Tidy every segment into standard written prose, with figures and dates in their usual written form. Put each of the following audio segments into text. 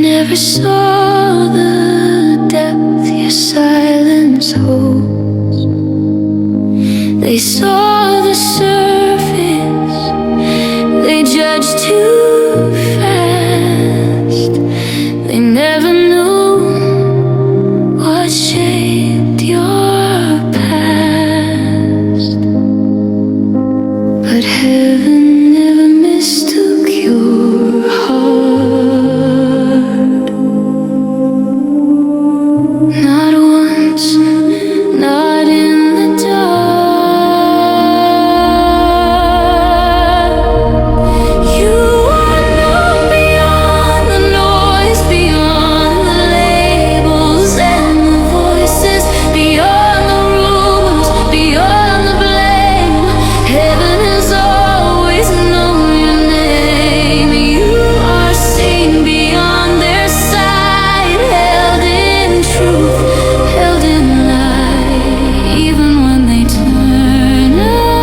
Never saw the depth your silence holds. They saw the surface, they judged too fast. They never knew what shaped your past. But heaven never mistook your heart. Not once, not in the dark. You are known beyond the noise, beyond the labels and the voices, beyond the rumors, beyond the blame. Heaven has always known your name. You are seen beyond their sight, held in truth, held in light, even when they turn away.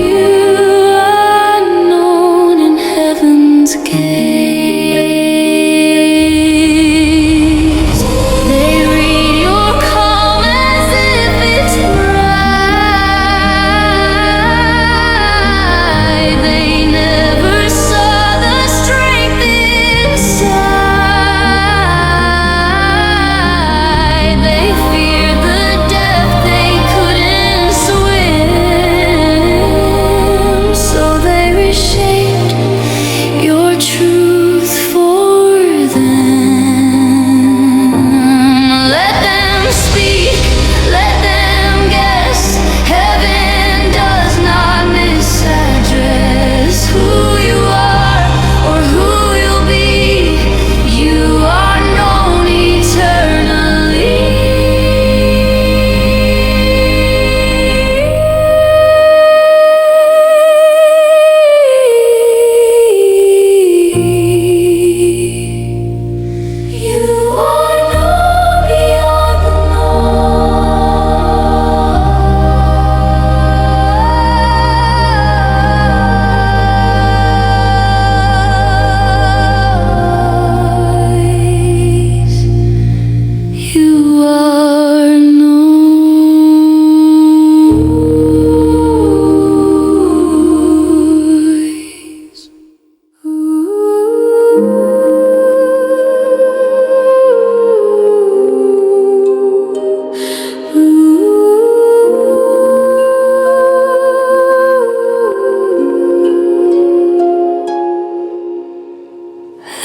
You are known in heaven's gaze. They read your calm as if it's pride. They never saw the strength inside. They feared the depth they couldn't swim, so they reshaped your truth for them. Let them speak, let them guess. Heaven does not misaddress who you are or who you'll be. You are known eternally. You are known beyond the noise. You are noise.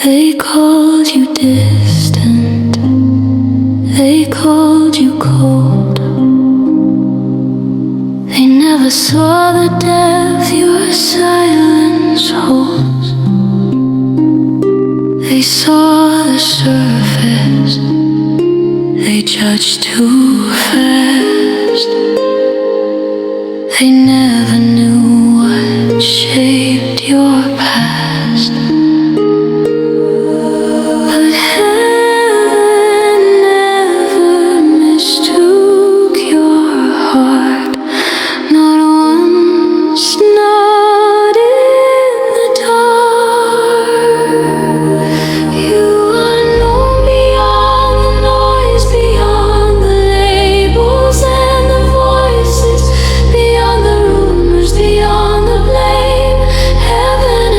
They called you distant, they called you cold. They never saw the depth your silence holds. They saw the surface, they judged too fast. They never knew what shaped your past. But heaven never mistook your heart. Not once, not in the dark. You are known beyond the noise, beyond the labels and the voices, beyond the rumors, beyond the blame. Heaven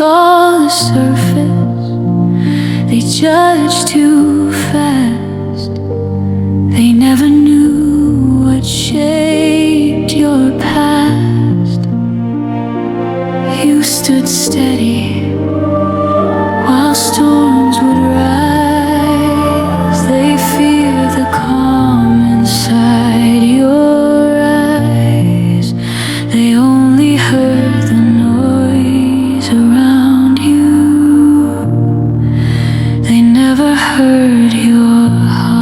saw the surface, they judged too fast. They never knew what shaped your past. You stood steady while storms would rise. They feared the calm inside your eyes. They only heard the noise around you. They never heard your heart.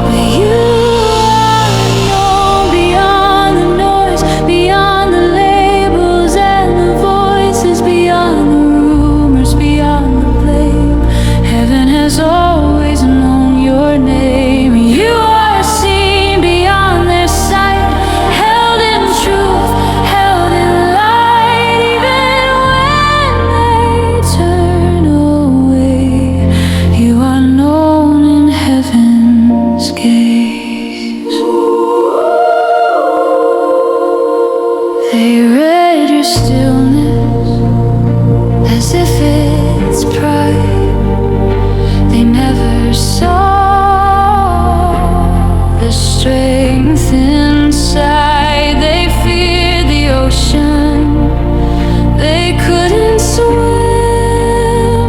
But you are known beyond the noise, beyond the labels and the voices, beyond the rumors, beyond the blame. Heaven has always known your name. You are seen beyond their sight, held in truth, held in light. Even when they turn away, you are known in heaven's gaze. They read your stillness as if it's pride. They never saw the strength inside. They feared the ocean, they couldn't swim,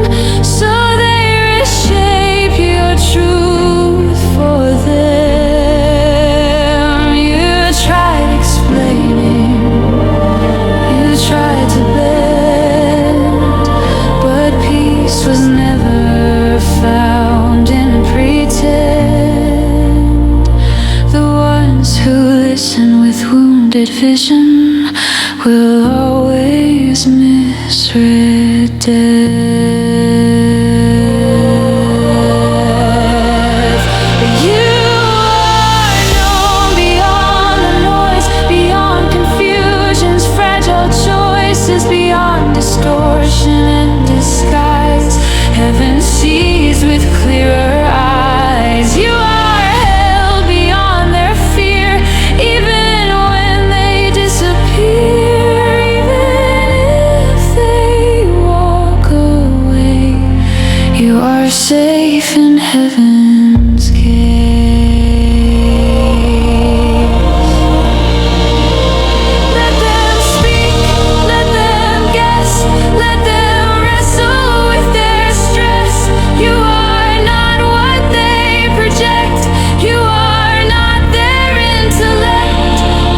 so they reshaped your truth for them. You tried explaining, you tried to bend, but peace was never found in pretend. The ones who listen with wounded vision will always misread death. But you are known beyond the noise, beyond confusion's fragile choices, beyond distortion and disguise. Heaven sees with clearer eyes. You are held beyond their fear, even when they disappear. Even if they walk away, you are safe in heaven's gaze. Let them speak, let them guess, let them wrestle with their stress. You are not what they project, you are not their intellect.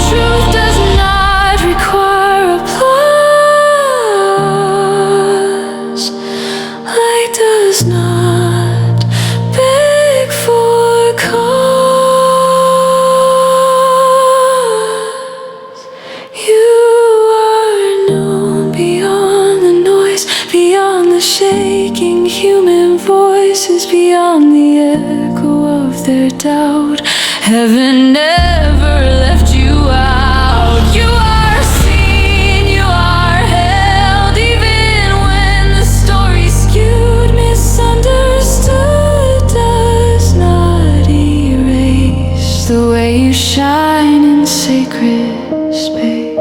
Truth does not require applause. Light does not beg for cause. You are known beyond the noise, beyond the shaking human voices, beyond the echo of their doubt. Heaven never left you out. You are seen, you are held, even when the story skewed, misunderstood does not erase the way you shine in sacred space.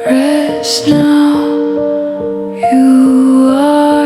Rest now, you are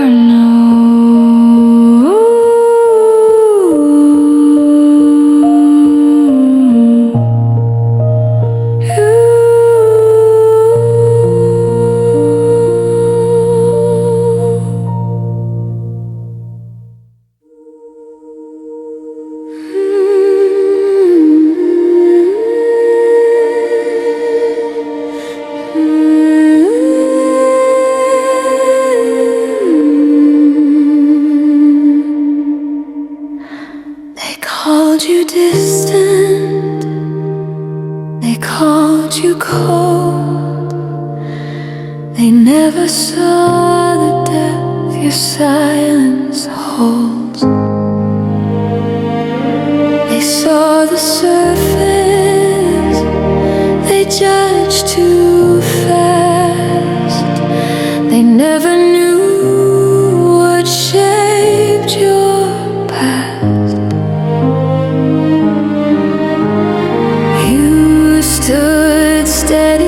They called you distant, they called you cold. They never saw the depth your silence holds. They saw the surface, they judged too fast. They never knew what shaped your past. You stood steady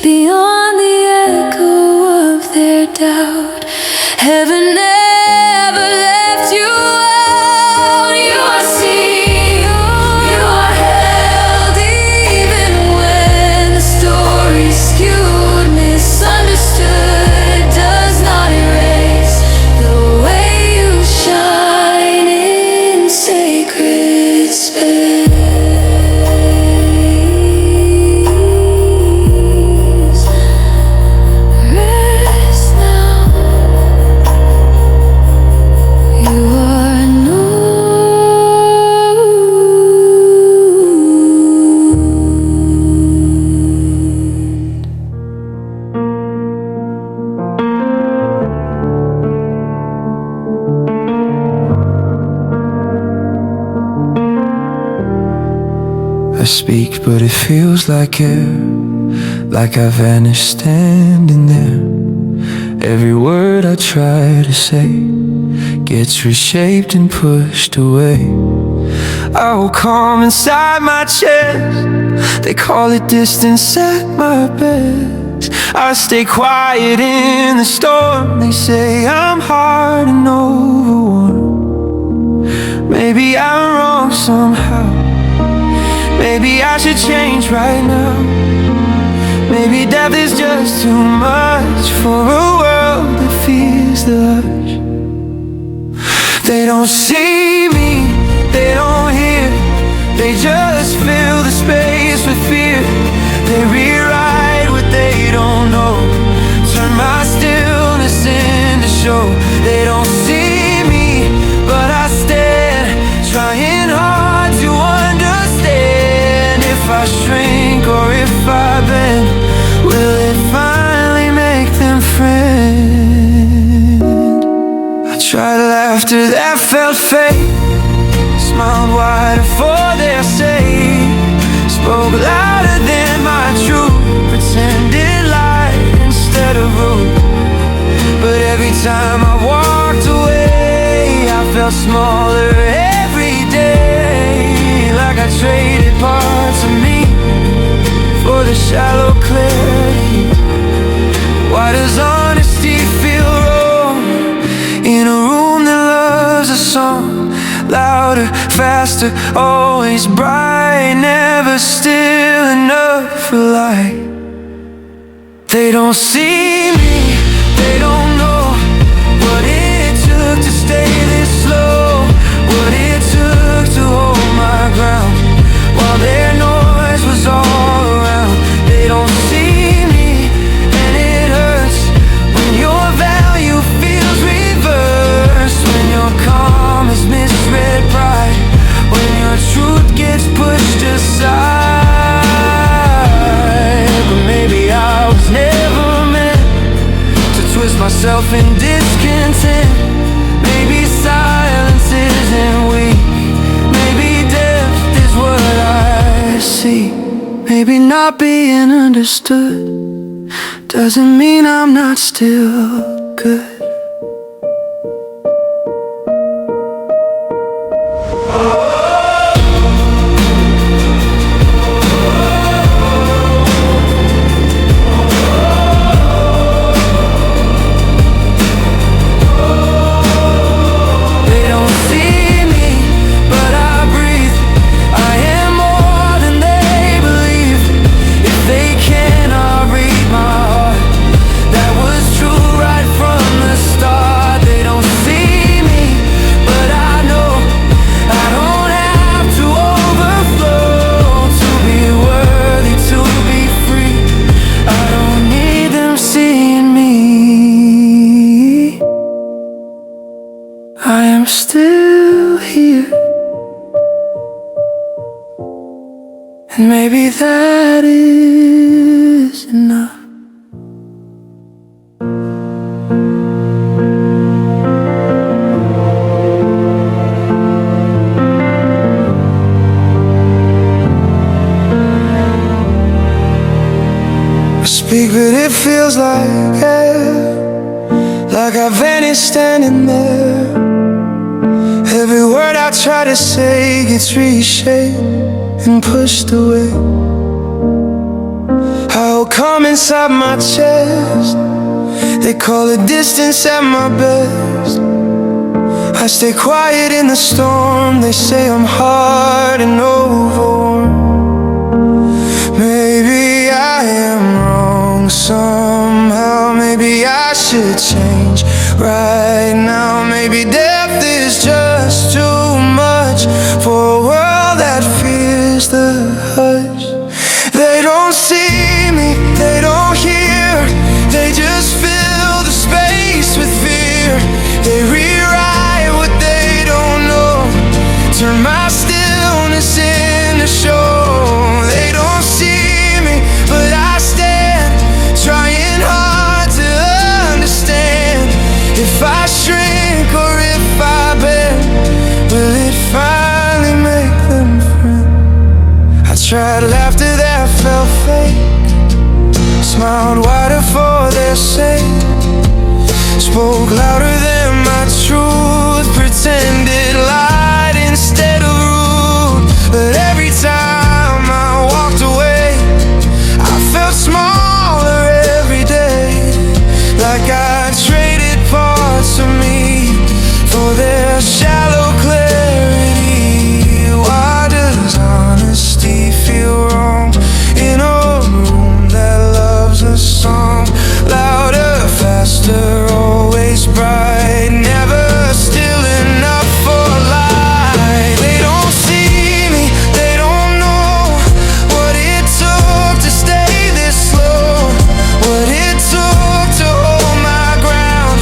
beyond the echo of their doubt. Heaven never left you out. You are seen, you are held, even when the story's skewed. Misunderstood does not erase the way you shine in sacred space. Rest now. You are known. I speak, but it feels like air, like I vanished standing there. Every word I try to say gets reshaped and pushed away. I hold calm inside my chest, they call it distance at my best. I stay quiet in the storm, they say I'm hard and overworn. Maybe I'm wrong somehow, maybe I should change right now. Maybe death is just too much for a world that fears the hush. They don't see me, they don't hear, they just fill the space with fear. They rewrite what they don't know, turn my stillness into show. They don't see me, but I stand, trying hard to understand. If I shrink or if I bend, will it finally make them friend? I tried laughter that felt fake, smiled wider for their sake, spoke louder than my truth, pretended light instead of rude. But every time I walked away, I felt smaller every day, like I traded parts of me for the shallow clarity. Why does honesty feel wrong in a room that loves a song? Louder, faster, always bright, never still enough for light. They don't see me, they don't know what it took to stay this slow, what it took to hold my ground while their noise was all around. They don't see me, and it hurts when your value feels reversed, when your calm is misread pride, when your truth gets pushed aside. But maybe I was never meant to twist myself in discontent. Maybe silence isn't weak, maybe depth is what I see. Maybe not being understood doesn't mean I'm not still good. I'm still here, and maybe that is enough. I speak, but it feels like air, like I vanished standing there. Every word I try to say gets reshaped and pushed away. I hold come inside my chest. They call it distance at my best. I stay quiet in the storm. They say I'm hard and overworn. Maybe I am wrong somehow. Maybe I should change right now. Maybe death is just too much for a world that fears the hush. They don't see me, they don't hear. They just fill the space with fear. They rewrite what they don't know, turn my stillness into show. They don't see me, but I stand, trying hard to understand. If I shrink or if I bend, will it finally make them friend? I tried laughter that felt fake, smiled wider for their sake, spoke louder than my truth, pretended lied instead of rude. But every time I walked away, I felt smaller every day, like I traded parts of me for their shallow clarity. Why does honesty feel wrong in a room that loves a song? Louder, faster, always bright, never still enough for light. They don't see me, they don't know what it took to stay this slow, what it took to hold my ground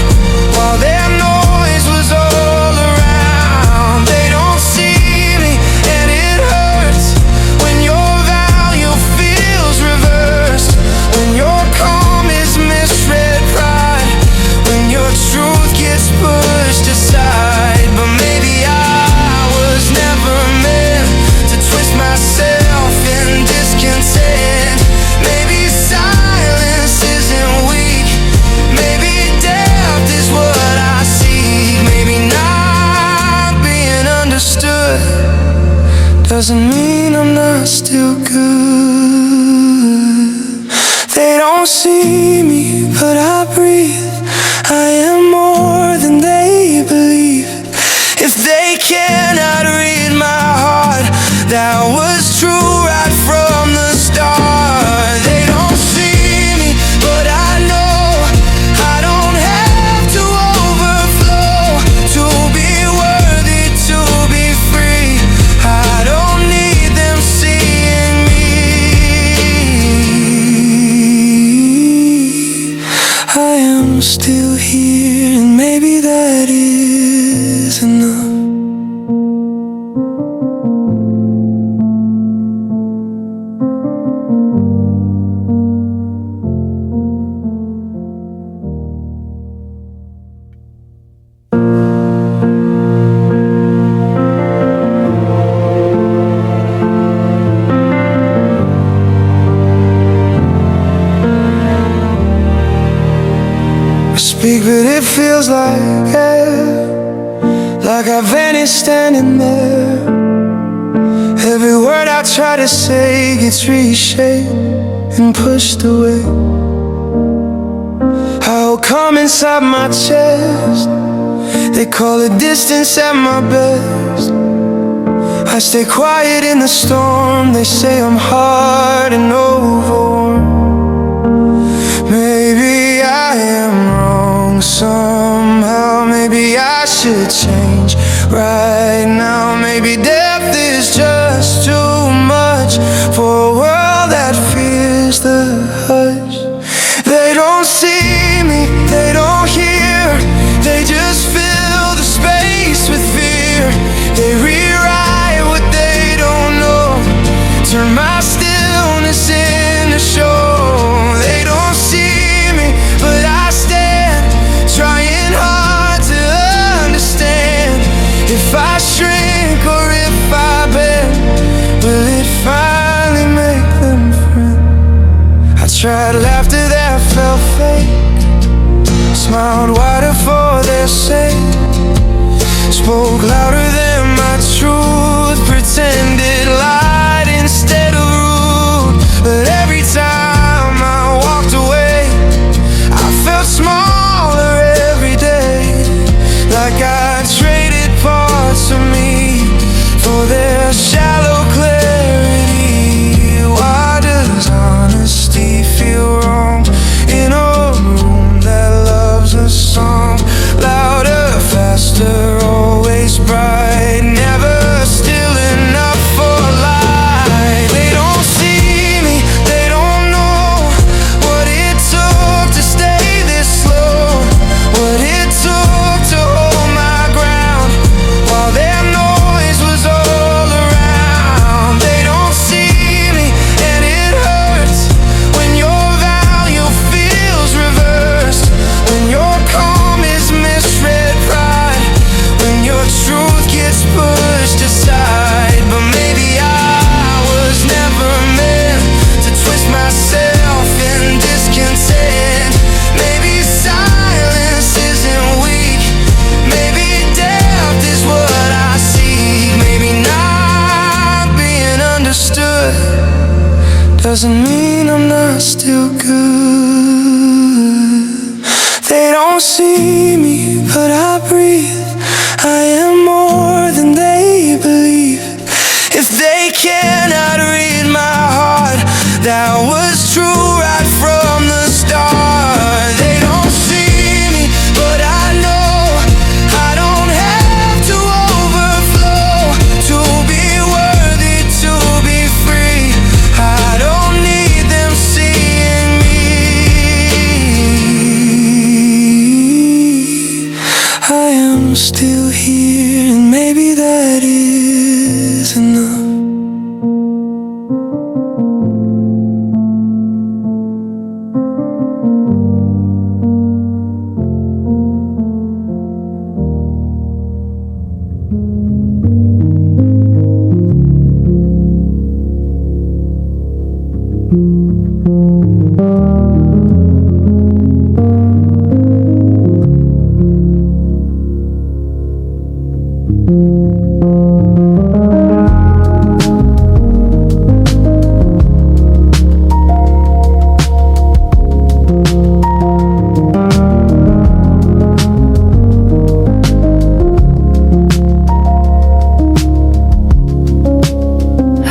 while their noise was all around. They don't see me and it hurts when your value feels reversed, when your calm is misread pride, when your truth gets pushed aside. But maybe I was never meant to twist myself in discontent. Maybe silence isn't weak, maybe depth is what I seek. Maybe not being understood doesn't mean I'm not still good. They don't see me, but I breathe. I am more than they believe. If they cannot read my heart, that was true right from the start. They don't see me, but I know I don't have to overflow to be worthy, to be free. I don't need them seeing me. I am still here, and maybe that is enough. I speak, but it feels like air, like I vanished standing there. Every word I try to say gets reshaped and pushed away. I'll come inside my chest. They call it distance at my best. I stay quiet in the storm. They say I'm hard and overworn. Maybe I am wrong somehow. Maybe I should change right now. Maybe death is just too much for a world that fears the hush. They don't see me, they don't hear. They just fill the space with fear. They rewrite what they don't know, turn my stillness into show. They don't see me, but I stand, trying hard to understand. If I shrink or if I bend, will it finally make them friend? I tried laughter that felt fake, smiled wider for their sake, spoke louder than my truth, pretended lied instead of rude. But every time I doesn't mean I'm not still good. They don't see me, but I breathe. I am more than they believe. If they cannot read my heart, that was true right from the start. They don't see me, but I know I don't have to overflow to be worthy, to be free. I don't need them seeing me. I am still here, and maybe that is enough.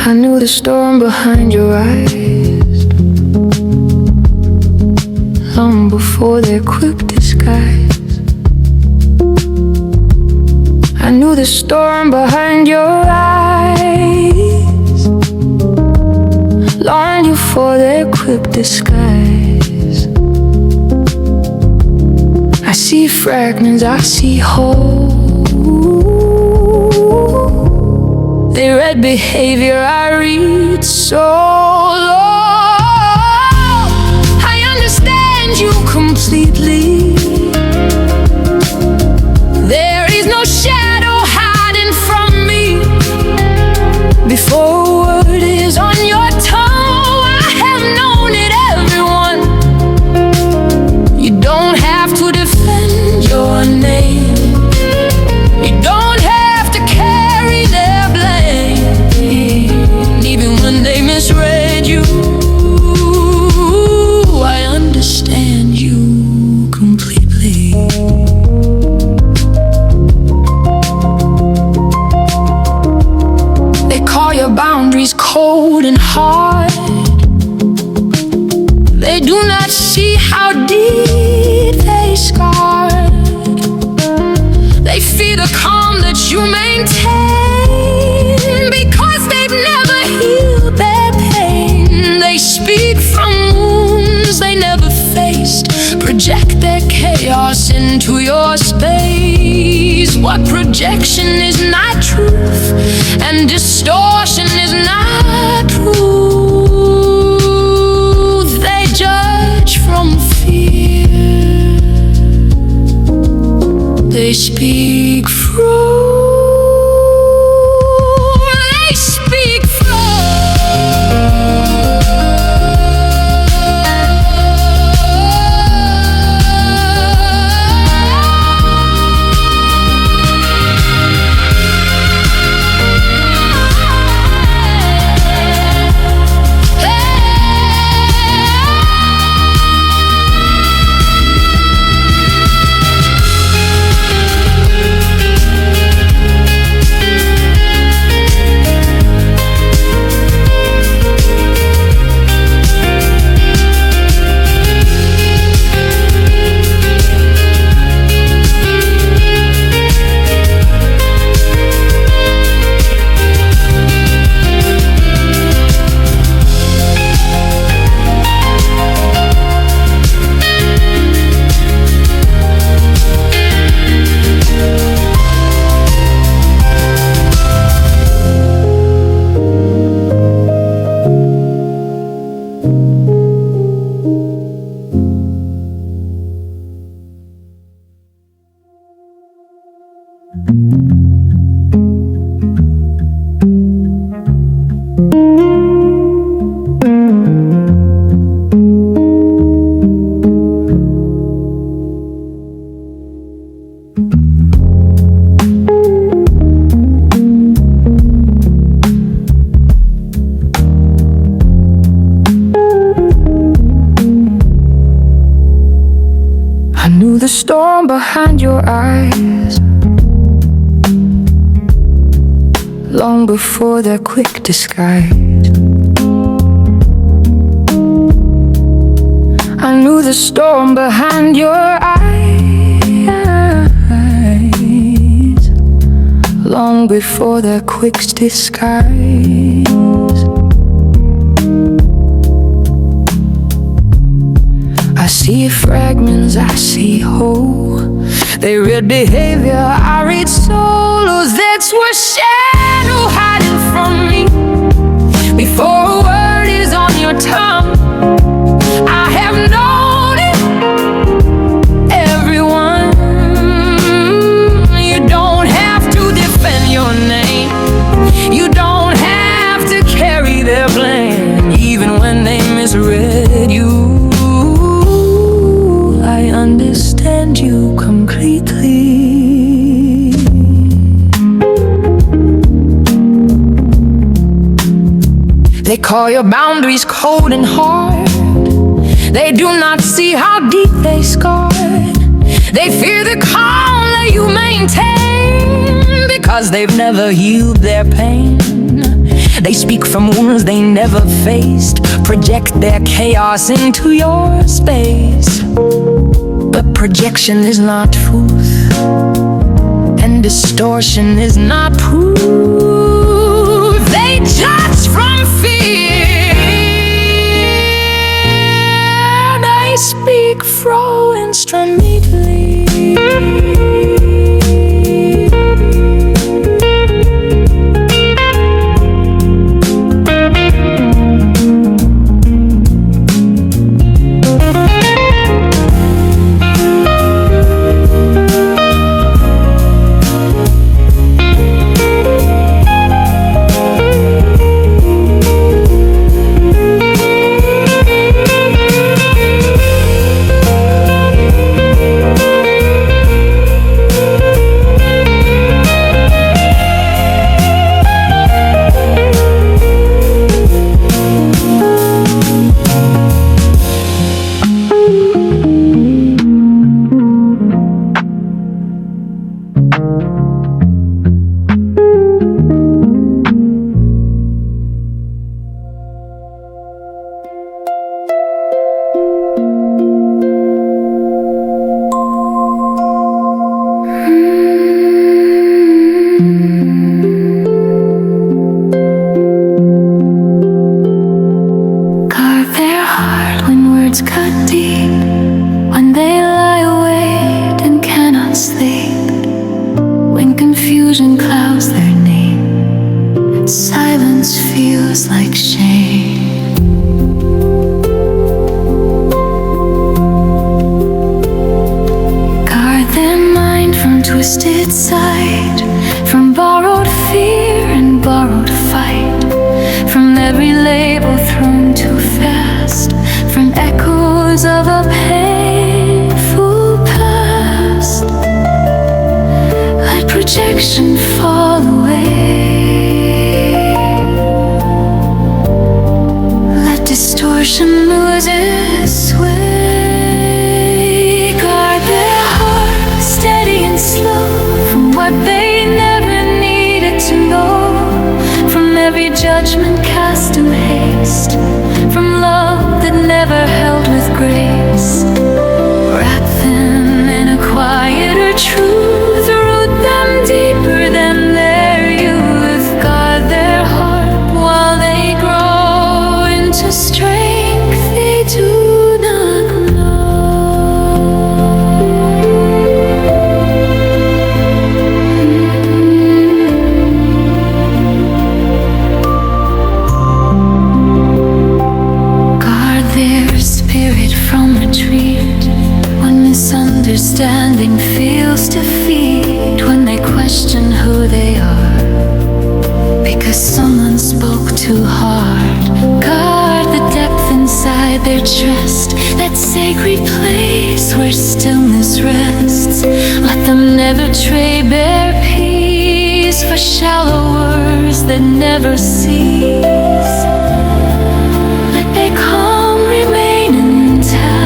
I knew the storm behind your eyes long before their quick disguise. I knew the storm behind your eyes long before their quick disguise. I see fragments, I see holes. They read behavior, I read soul. I understand you completely. There is no shadow hiding from me. Before a word is on your tongue, I have known it, everyone. You don't have to defend your name. You don't have to carry their blame. Even when they misread you, I understand you completely. They call your boundaries cold and hard. They do not see how deep they scarred. They fear the calm that you maintain because they've never healed their pain. They speak from wounds they never faced, project their chaos into your space. What projection is not truth, and distortion is not truth. They judge from fear. They speak from. They speak from. I knew the storm behind your eyes long before their quick disguise. I knew the storm behind your eyes long before their quick disguise. I see fragments, I see whole. They read behavior, I read soul. Oh, that's where shadow hiding from me. Before a word is on your tongue, I have known it. Everyone, you don't have to defend your name. You don't have to carry their blame. Even when they misread you, I understand you completely. They call your boundaries cold and hard. They do not see how deep they scarred. They fear the calm that you maintain because they've never healed their pain. They speak from wounds they never faced, project their chaos into your space. But projection is not truth, and distortion is not proof. They judge from fear, they speak fro instrumentally. Cut deep when they lie awake and cannot sleep, when confusion clouds their name, silence feels like shame. Guard their mind from twisted sight, from borrowed fear and borrowed fight, from every label thrown too fast, from echoes of a painful past. Let projection fall away, let distortion lose its sway. Guard their heart steady and slow from what they never needed to know, from every judgment cast in haste, from love that never held with grace. Wrap them in a quieter truth, root them deeper than their youth. Guard their heart while they grow into strength they do not know. Guard their spirit from retreat when misunderstanding feels defeat, when they question who they are because someone spoke too hard. Guard the depth inside their chest, that sacred place where stillness rests. Let them never trade their peace for shallow words that never cease. Let their calm remain intact.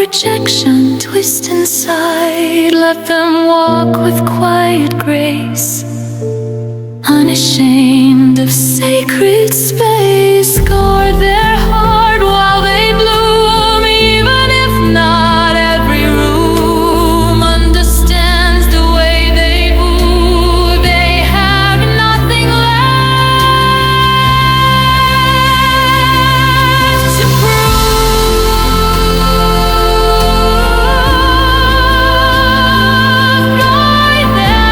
rejection twist inside. Let them walk with quiet grace, unashamed of sacred space. Guard their heart while they bloom, even if not every room understands the way they move. They have nothing left to prove. Guard their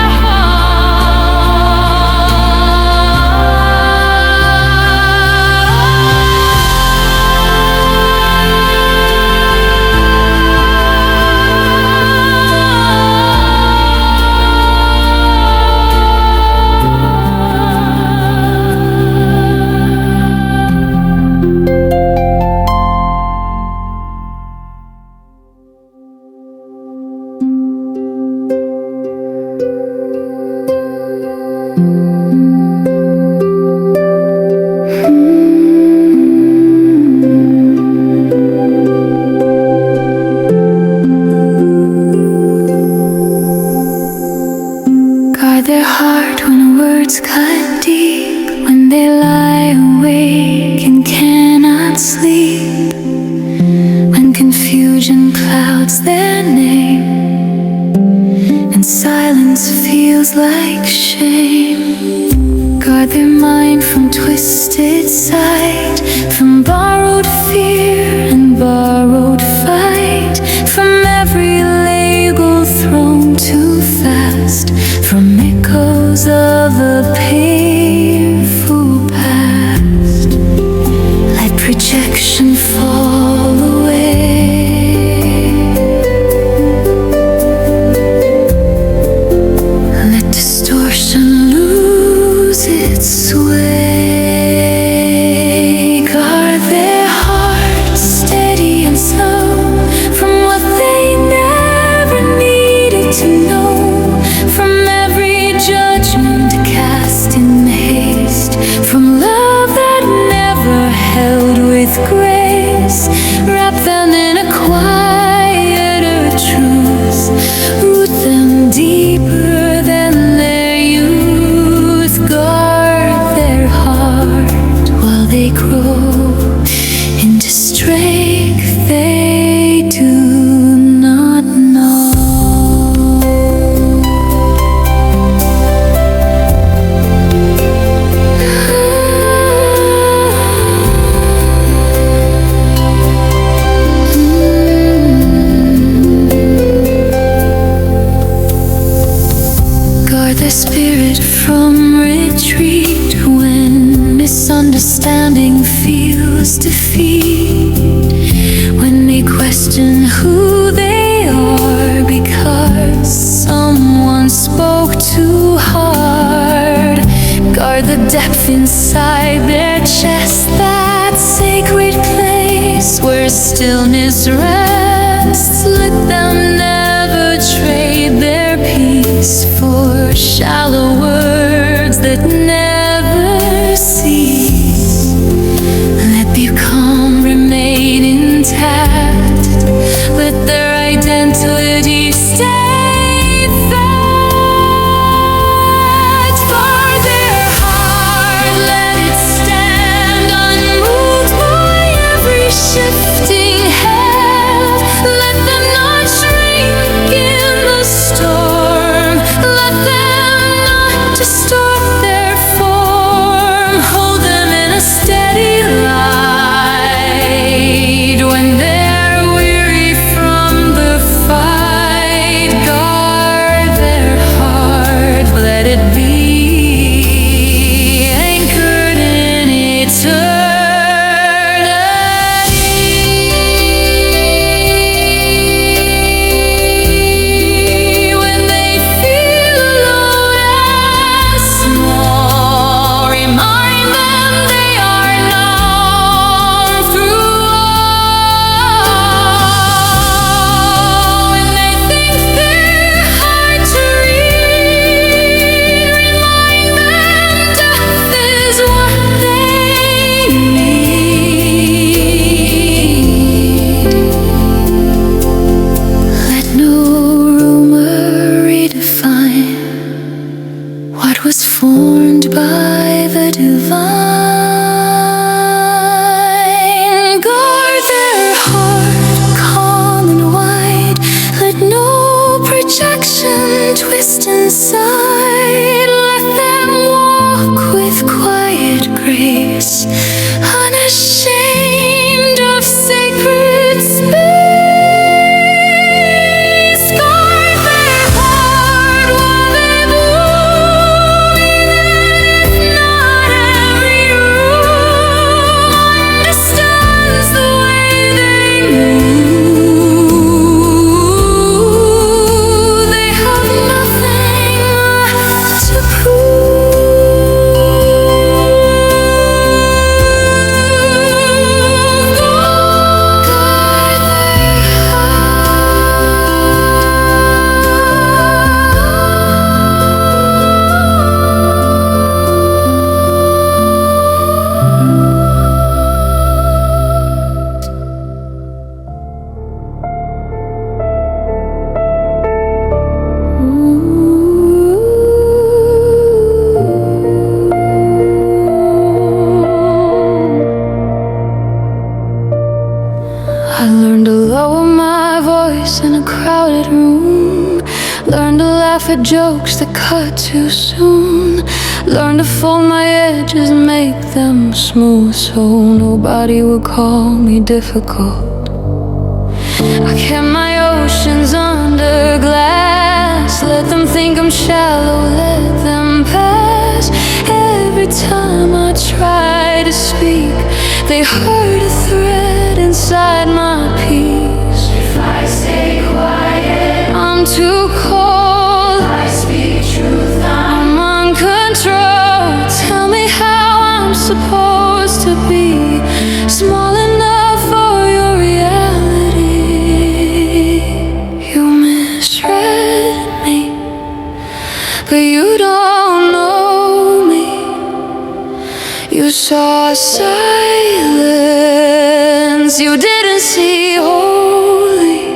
guard their heart when words cut deep, when they lie awake and cannot sleep, when confusion clouds their name and silence feels like shame. Guard their mind from twisted sight, from borrowed fear and borrowed fight, from every label thrown too fast, from echoes of a painful past. Let projection fall away. Let distortion lose its sway. Guard their hearts steady and slow, from what they never needed to know, from every judgment cast in haste, from love that never held with grace. Wrap them in a quieter truth, root them deeper than their youth. Guard their heart while they grow into strength they do not know. Guard their spirit from retreat when misunderstanding feels defeat, when they question who they are because someone spoke too hard. Guard the depth inside their chest, that sacred place where stillness rests. Let them never trade their peace for shallow words that never cease. Let their calm remain intact, let their identity stay that. Guard their heart, let it stand unmoved by every shifting head. Let them not shrink in the storm, let them not space, unashamed of sacred space. Guard their heart while they bloom. Not every room understands the way they move. They have nothing left to I learned to lower my voice in a crowded room. Learned to laugh at jokes that cut too soon. Learned to fold my edges and make them smooth so nobody would call me difficult. I kept my oceans under glass. Let them think I'm shallow, let them pass. Every time I try to speak, they hurt a thread inside my peace. If I stay quiet, I'm too cold. I speak truth, I'm uncontrolled. Tell me how I'm supposed to be small enough for your reality. You misread me, but you don't know me. You saw silence, you didn't see holy.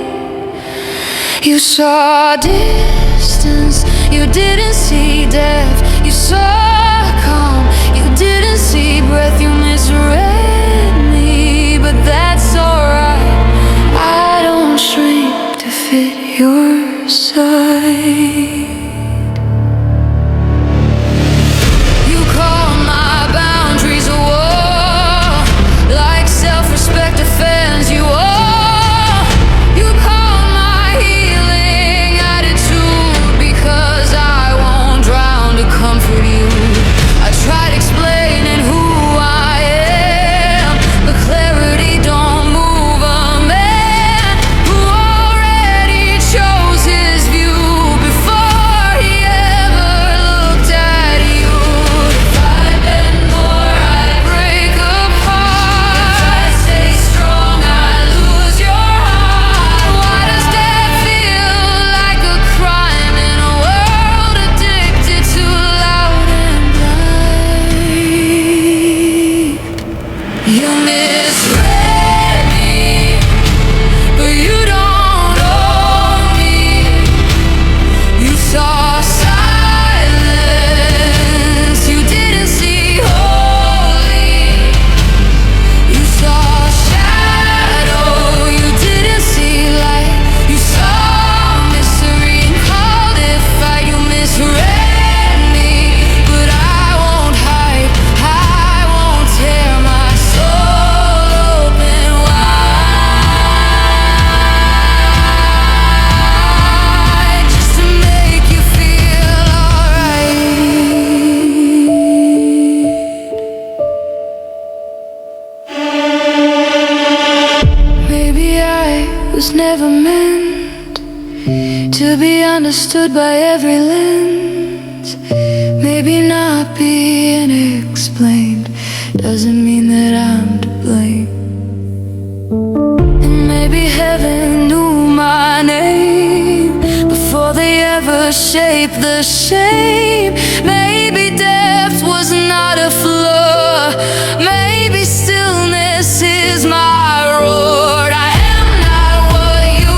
You saw distance, you didn't see depth. You saw calm, you didn't see breath. You misread me, but that's alright. I don't shrink to fit your size. You misread me, but you don't know me. You saw silence, you didn't see holy. You saw shadow, you didn't see light. You saw mystery and called it fight. You misread me, but I won't hide. I won't tear my soul open wide just to make you feel alright. Maybe I was never meant to be understood by every lens. Maybe not being explained doesn't mean that I'm to blame. And maybe heaven knew my name before they ever shaped the shape. Maybe depth was not a flaw. Maybe stillness is my roar. I am not what you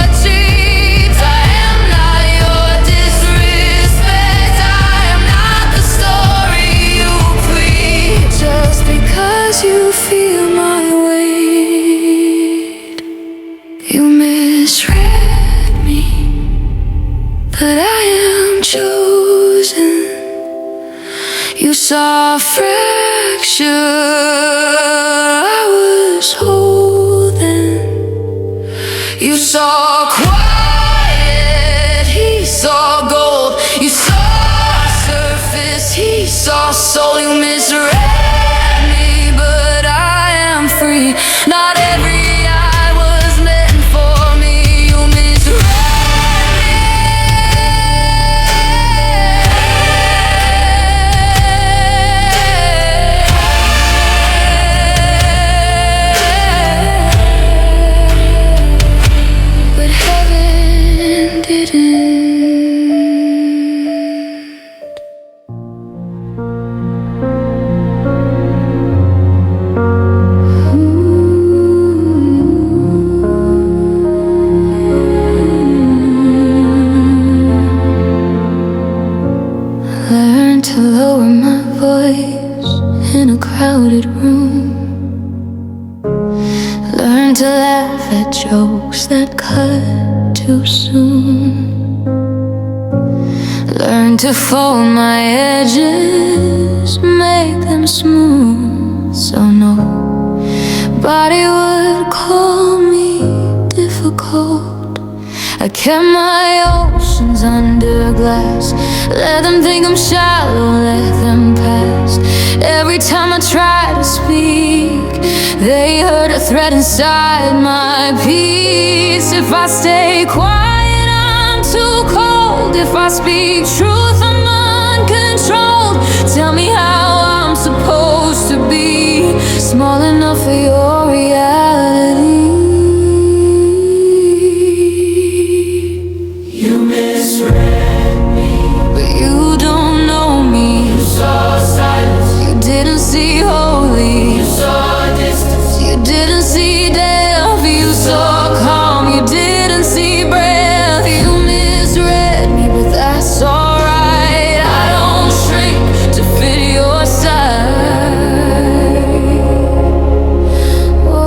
achieved. I am not your disrespect. I am not the story you preach. Just because you feel my weight, you misread me, but I am chosen. You saw fragile, picture I was holding. You saw quiet, he saw gold. You saw surface, he saw soul. You misread me, but I am free. Not every eye was meant for me. You misread me, but heaven didn't. Learn to lower my voice in a crowded room. Learn to laugh at jokes that cut too soon. Learn to fold my edges, make them smooth, so nobody would call me difficult. I kept my oceans under glass, let them think I'm shallow, let them pass. Every time I try to speak, they heard a threat inside my peace. If I stay quiet, I'm too cold. If I speak truth, I'm uncontrolled. Tell me how I'm supposed to be small enough for your reality. You misread me, but you don't know me. You saw silence, you didn't see holy. You saw distance, you didn't see depth. You saw calm, you didn't see breath. You misread me, but that's alright. I don't shrink to fit your side. Oh,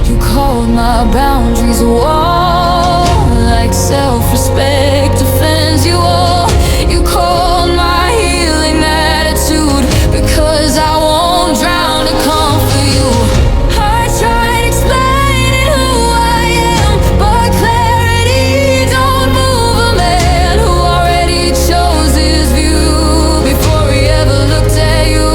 you called my boundaries a wall, like self-respect offends you all. You called my healing attitude, because I won't drown to comfort you. I tried explaining who I am, but clarity don't move a man who already chose his view before he ever looked at you.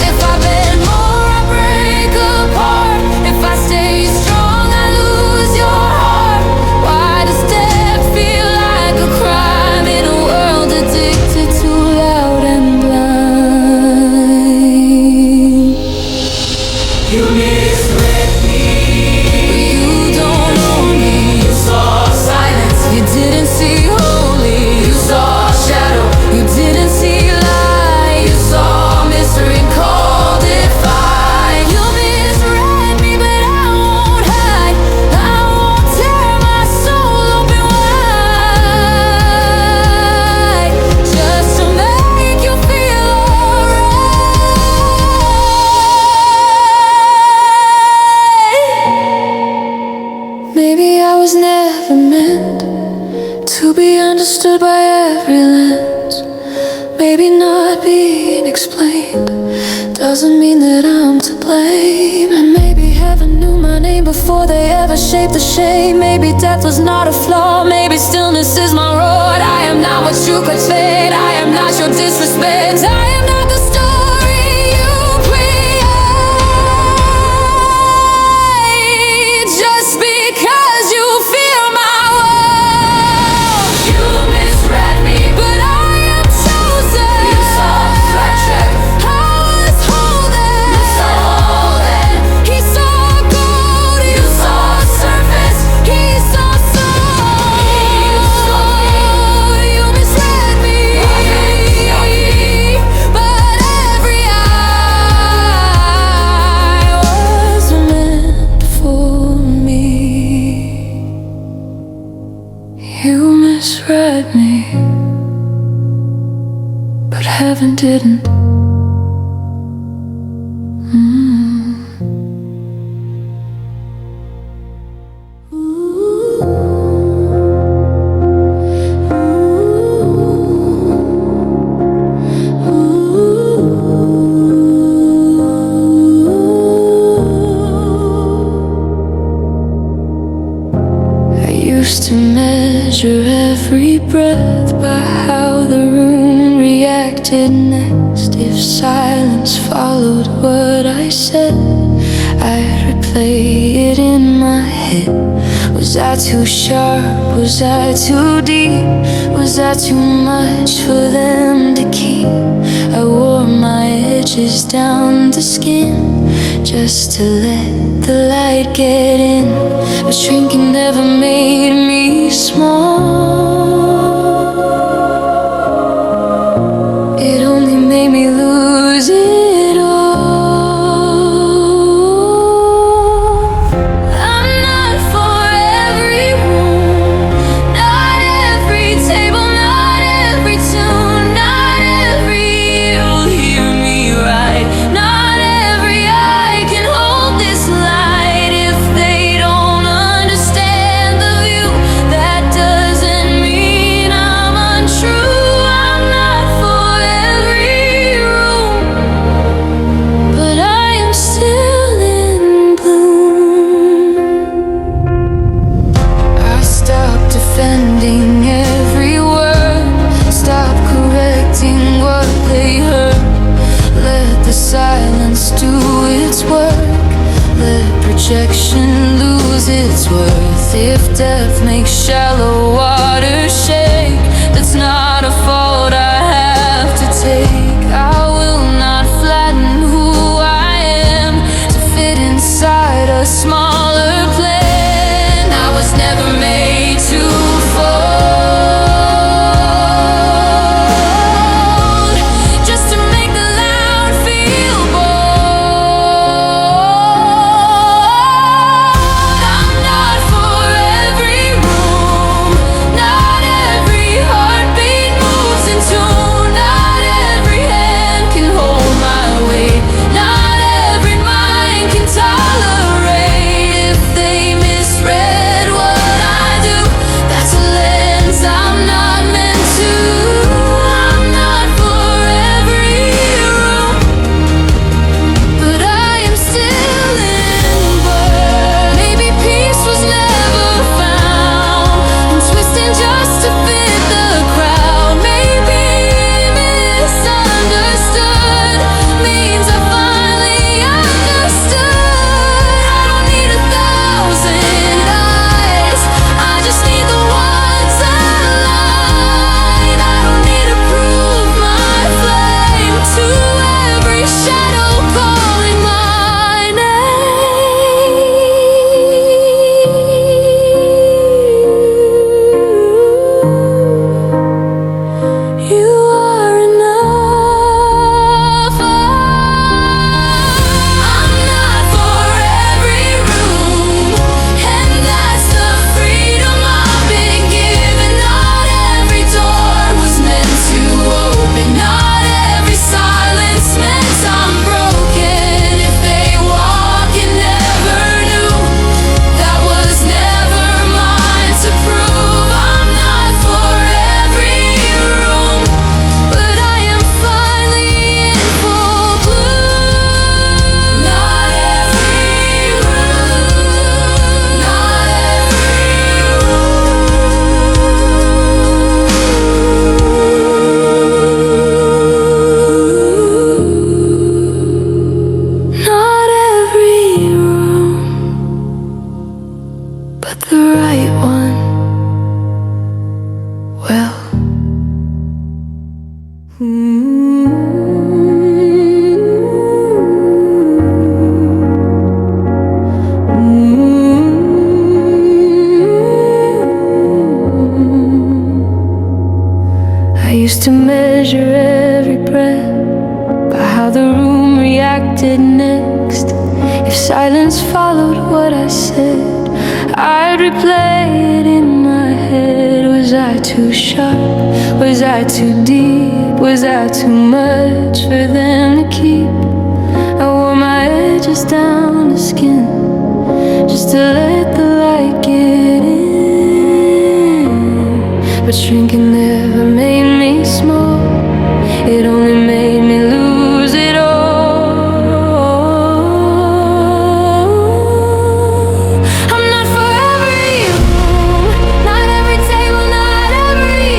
If I bend more, I break apart. If I stay strong, I lose your heart. Why does death feel like a crime in a world addicted to loud and blind? You misread me, but you don't know me. You saw silence, you didn't see holy. You saw shadow, you didn't see light. You saw mystery called defied. You misread me, but I won't hide. I won't tear my soul open wide, just to make you feel alright. Maybe I was never meant to be understood by every lens. Maybe not being explained doesn't mean that I'm to blame. And maybe heaven knew my name before they ever shaped the shame. Maybe death was not a flaw, maybe stillness is my road. I am not what you could fade, I am not your disrespect. I am not the story you create, just because you fear my world. You misread me, but I am chosen. You saw track, I was holding. You saw holding. He saw gold, you saw surface. He saw soul. You misread me, but every eye was meant for me. You misread me, but heaven didn't. breath by how the room reacted next. If silence followed what I said, I'd replay it in my head. Was I too sharp? Was I too deep? Was I too much for them to keep? I wore my edges down to skin just to let the light get in. But shrinking never made me small. It only made me lose it all. I'm not for every room, not every table, not every tune, not every ear will hear me right. Not every eye can hold this light. If they don't understand the view, that doesn't mean I'm untrue. I'm not for every room, but I am still in bloom. I stopped defending every word, stopped correcting what they heard. Let the silence do its work, let projection lose its worth. If death makes shallow water shake, that's not a fault I have to take. I will not flatten who I am to fit inside a smaller plan. I was never made to fold, just to make the loud feel bold. I'm not for every room, not every heartbeat moves in tune, not every hand can hold my weight, not every mind can tolerate. If they misread what I do, that's a lens I'm not meant to. I'm not for every room, but I am still in birth. Maybe peace was never found in twisting just to fit the crowd. Maybe misunderstood means I finally understood. I don't need 1,000 eyes, I just need the ones aligned. I don't need to prove my flame to every shadow calling my name. You are enough. I'm not for every room, and that's the freedom I've been given. Not every door was meant to open, not every silence meant I'm broken. If they walk and never knew, that was never mine to prove. I'm not for every room, but I am finally in full bloom. Not every room, not every room, but the right one. Well, I used to measure every breath by how the room reacted next. If silence followed what I said, I'd replay it in my head. Was I too sharp? Was I too deep? Was I too much for them to keep? I wore my edges down to skin just to let the light get in. But shrinking never made me small, it only made me lose it all. I'm not for every room, not every table, not every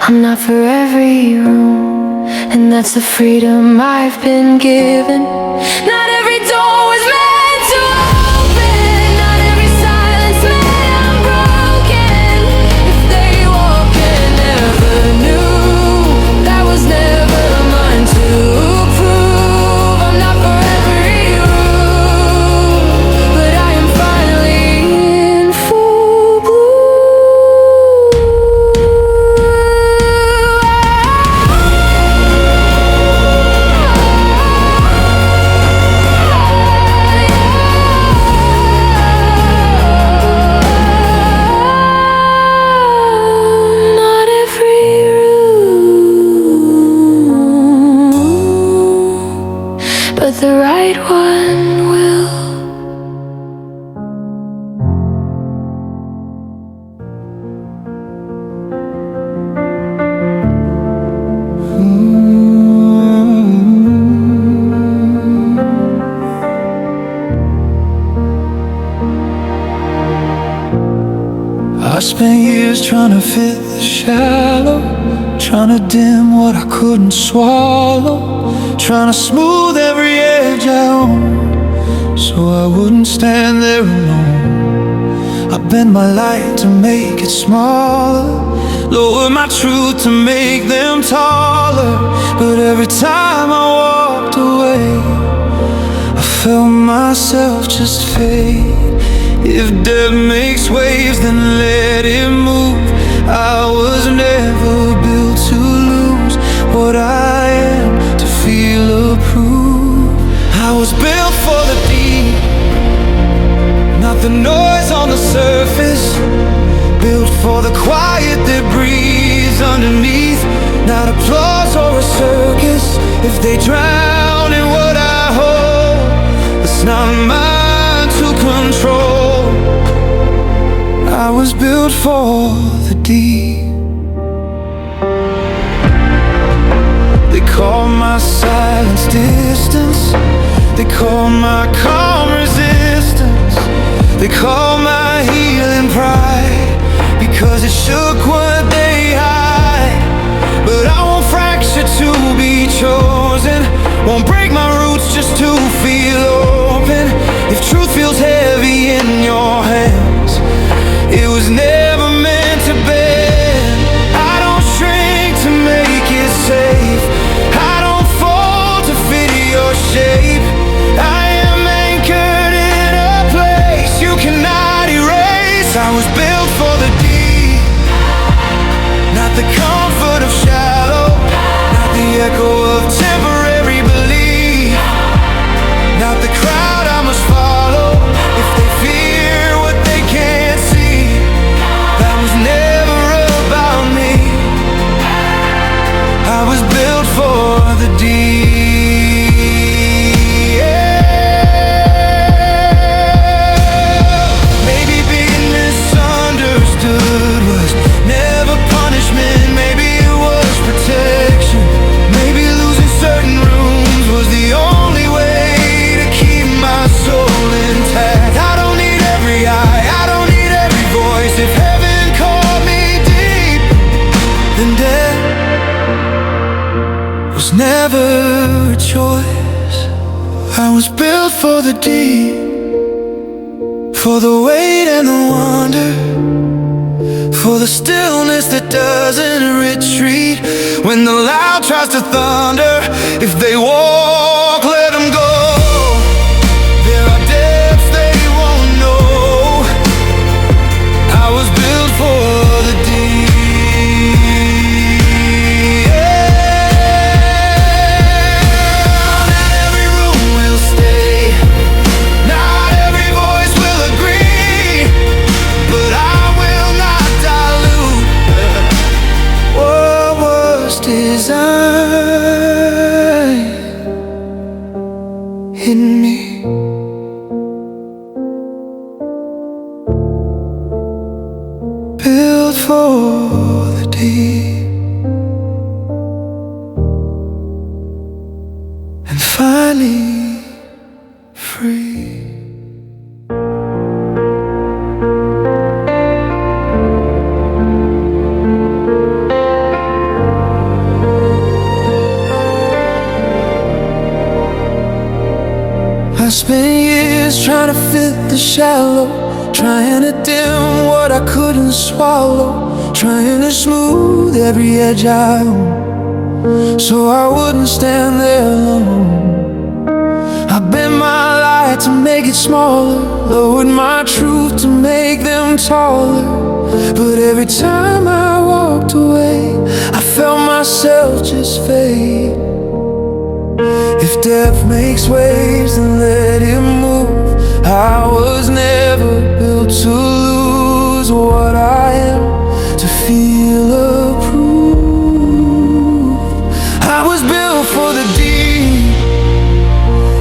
I'm not for every room, and that's the freedom I've been given. Not every door was meant to open, not every silence meant I'm broken. If they walk and never knew, that was never mine to prove. I'm not for every room, but I am finally in full bloom. Not every room, but the right one will. I spent years trying to fit the shallow, trying to dim what I couldn't swallow, trying to smooth every edge I owned, so I wouldn't stand there alone. I bend my light to make it smaller, lower my truth to make them taller. But every time I walked away, I felt myself just fade. If death makes waves, then let it move. I was never built to lose what I am, to feel approved. I was built for the deep, not the noise on the surface. Built for the quiet that breathes underneath. Not applause or a circus. If they drown in what I hold, it's not mine to control. I was built for the deep. They call my silence distance, they call my calm resistance, they call my healing pride, because it shook what they hide. But I won't fracture to be chosen, won't break my roots just to feel open. If truth feels heavy in your hands, it was never meant to bend. I don't shrink to make it safe, I don't fall to fit your shape. I am anchored in a place you cannot erase. I was built for the deep, not the comfort of shallow, not the echo of temporary belief, not the crowd I must follow if they fear what they can't see. That was never about me. I was built for the deep. Maybe being misunderstood was never punishment, maybe it was protection. Maybe losing certain rooms was the only way to keep my soul intact. I don't need every eye, I don't need every voice. If heaven called me deep, then death was never a choice. I was built for the deep, for the weight and the wonder, for the stillness that doesn't retreat when the loud tries to thunder. If they walk, let them go. There are depths they won't know. I was built for the deep. Not every room will stay, not every voice will agree, but I will not dilute what was designed in me. Built for the deep, and finally free. tears trying to fit the shallow, trying to dim what I couldn't swallow, trying to smooth every edge I own, so I wouldn't stand there alone. I bent my light to make it smaller, lowered my truth to make them taller, but every time I walked away, I felt myself just fade. If death makes waves, then let it move. I was never built to lose what I am, to feel approved. I was built for the deep,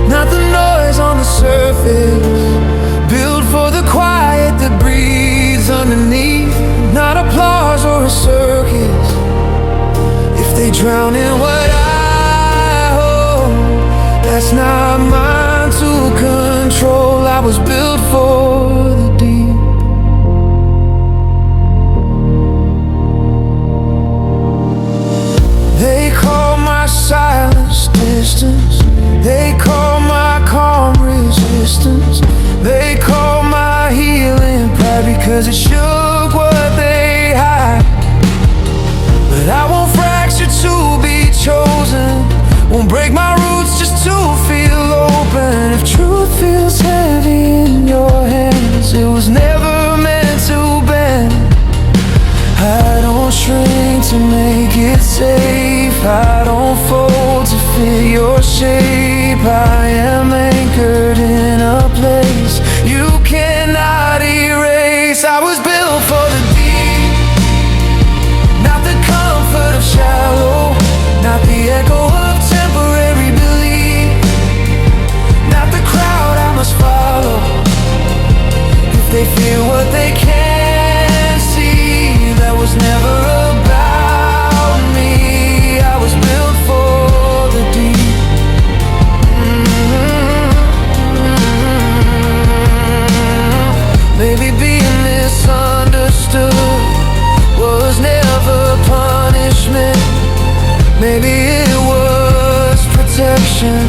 not the noise on the surface. Built for the quiet that breathes underneath, not applause or a circus. If they drown in what I hold, that's not mine to control. I was built for the deep. They call my silence distance, they call my calm resistance, they call my healing pride, because it shook what they hide. But I won't fracture to be chosen, won't break my roots just to feel open. If truth feels heavy in your hands, it was never meant to bend. I don't shrink to make it safe, I don't fold to fit your shape. I am anchored in a place you cannot erase. I was built for the deep, not the comfort of shallow, not the echo of temporary belief, not the crowd I must follow. If they feel what they can't see, that was never about me. I was built for the deep. Maybe being misunderstood was never punishment, maybe it was protection.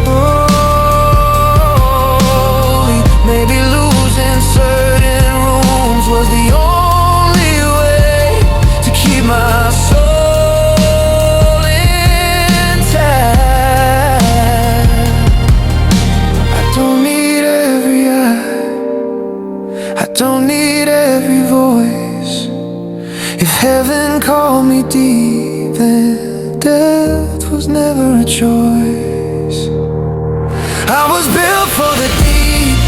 Oh, maybe losing certain rooms was the only way to keep my soul intact. I don't need every eye, I don't need every voice. If heaven called me deep, then death was never a choice. I was built for the deep,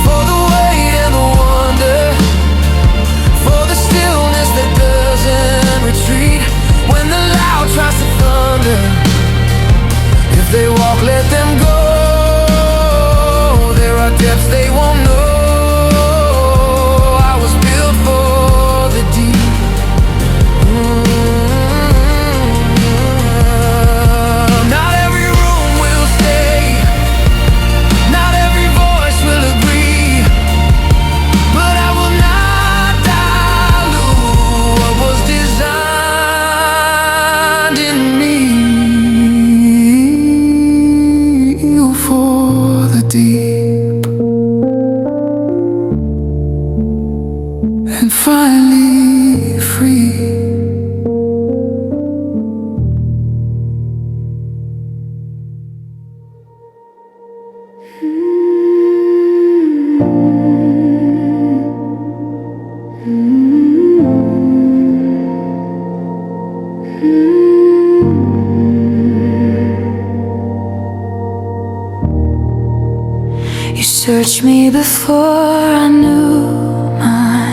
for the weight and the wonder, for the stillness that doesn't retreat when the loud tries to thunder. If they walk, let them go. There are depths they won't know. I was built for the deep. Not every room will stay, not every voice will agree, but I will not dilute what was designed in me. For the deep, and finally free. You searched me before I knew my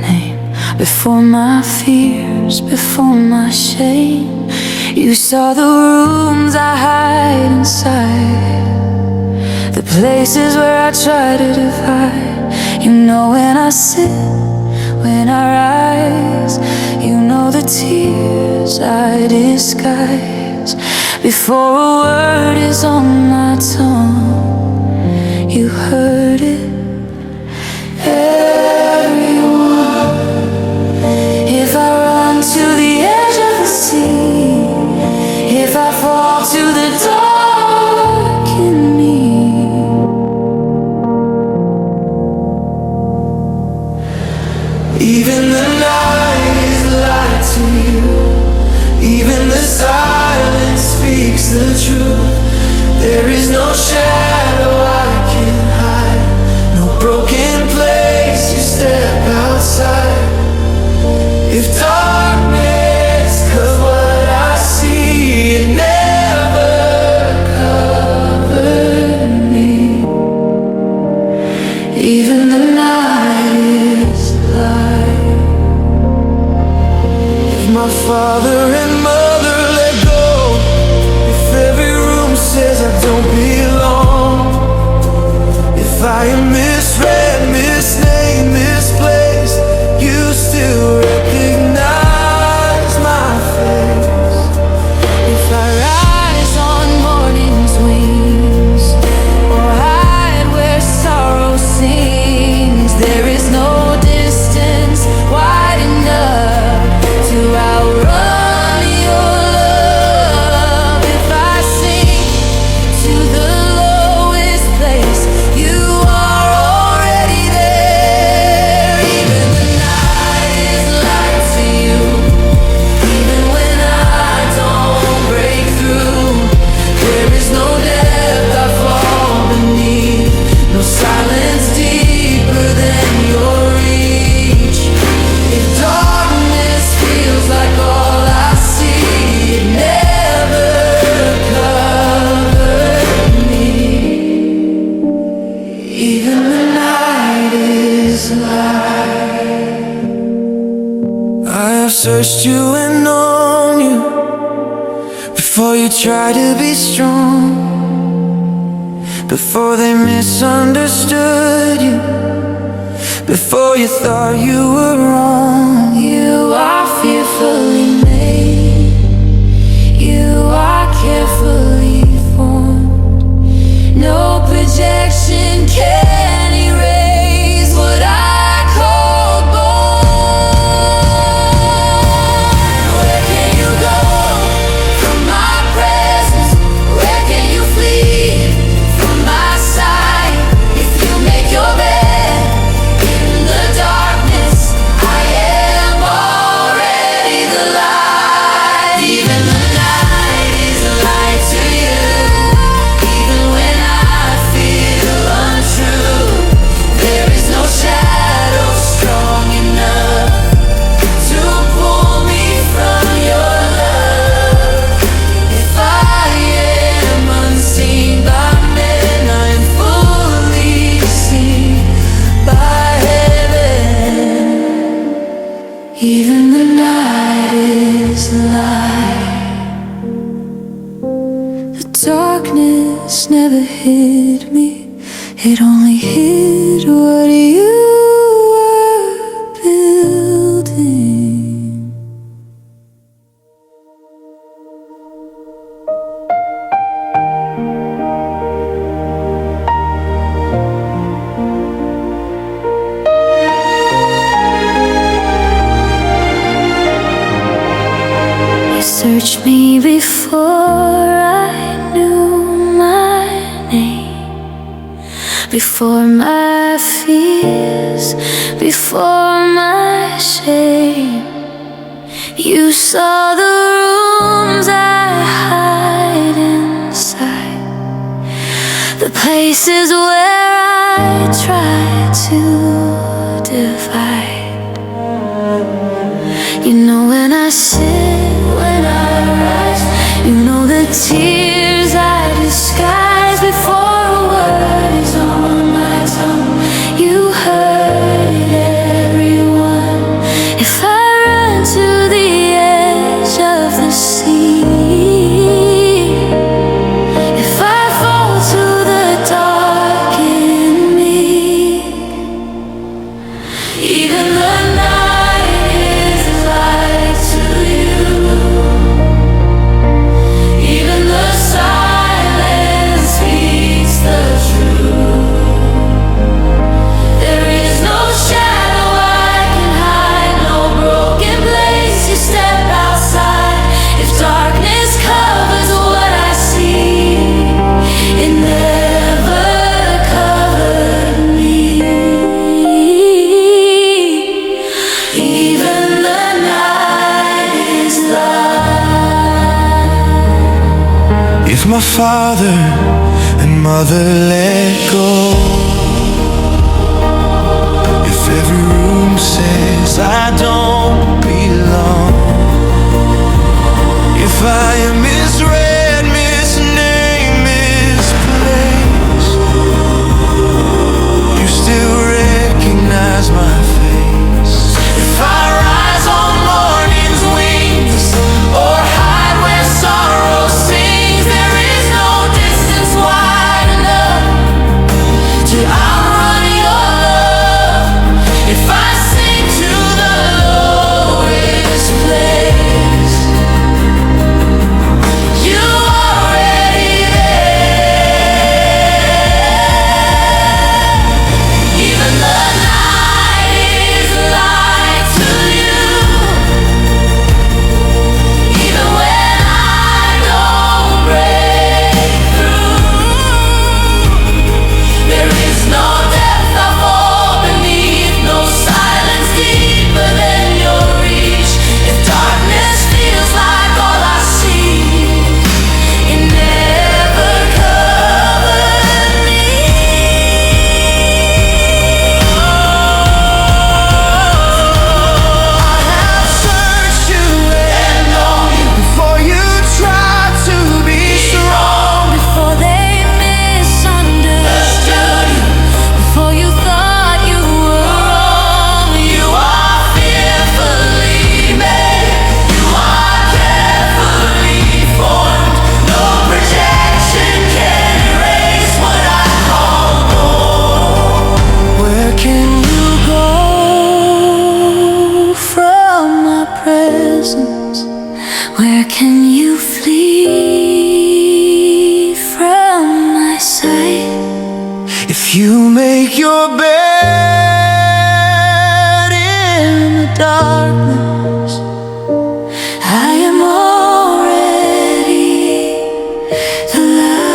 name, before my fears, before my shame. You saw the rooms I hide inside, the places where I try to divide. You know when I sit, when I rise, you know the tears I disguise. Before a word is on my tongue, you heard it. Everyone, if I run to the edge of the sea, if I fall to the dark in me, father and mother let go, if every room says I don't belong, if I am misread, misnamed, misplaced, you still recognize my face. If I rise on morning's wings, or hide where sorrow sings, there is no distance wide enough to outrun your love. If I sink to the lowest place, you are already there. Even the night is light to you, even when I don't break through. There is no depth I fall beneath, no silence deeper than your reach. If darkness feels like all I see, it never covered me. Even the night is light. I have searched you and known you before you try to be strong, before they misunderstood you, before you thought you were wrong. You are fearfully made, you are carefully formed. No projection can erase what I call born. Where can you go from my presence? Where can you flee from my sight? If you make your bed in the darkness, I am already the light. Even the night is light to you, even when I feel untrue. There is no shadow strong enough to pull me from your love. If I am unseen by men, I am fully seen by heaven. Even the night is light. The darkness never hid me, it only hid what you were building. You searched me before I knew my name, before my fears, before my shame. You saw the rooms I hide inside, the places where I try to divide. You know when I sit, when I rise, you know the tears I disguise before a word is on my tongue. You heard everyone. If I run to the edge of the sea, if I fall to the dark in me, even the night is light to you, even the silence speaks the truth. There is no shadow I can hide, no broken place you step outside. If darkness covers what I see, it never covered me. Even the night is light. If my father and mother let go, if every room says I don't belong, if I am misread, misnamed, misplaced, you still recognize my face. If I rise on morning's wings, presence. Where can you flee from my sight? If you make your bed in the darkness, I am already the light.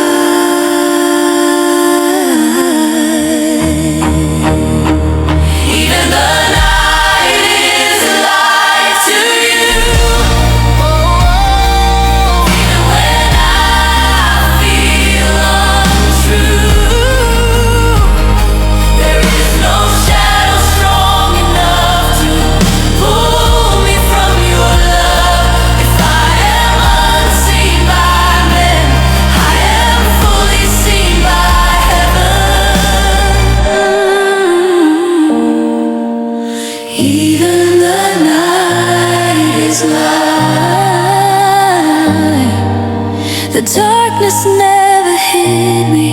Even the night is light to you. Even when I feel untrue, there is no shadow strong enough to pull me from your love. If I am unseen by men, I am fully seen by heaven. Even the night is light. The darkness never hid me.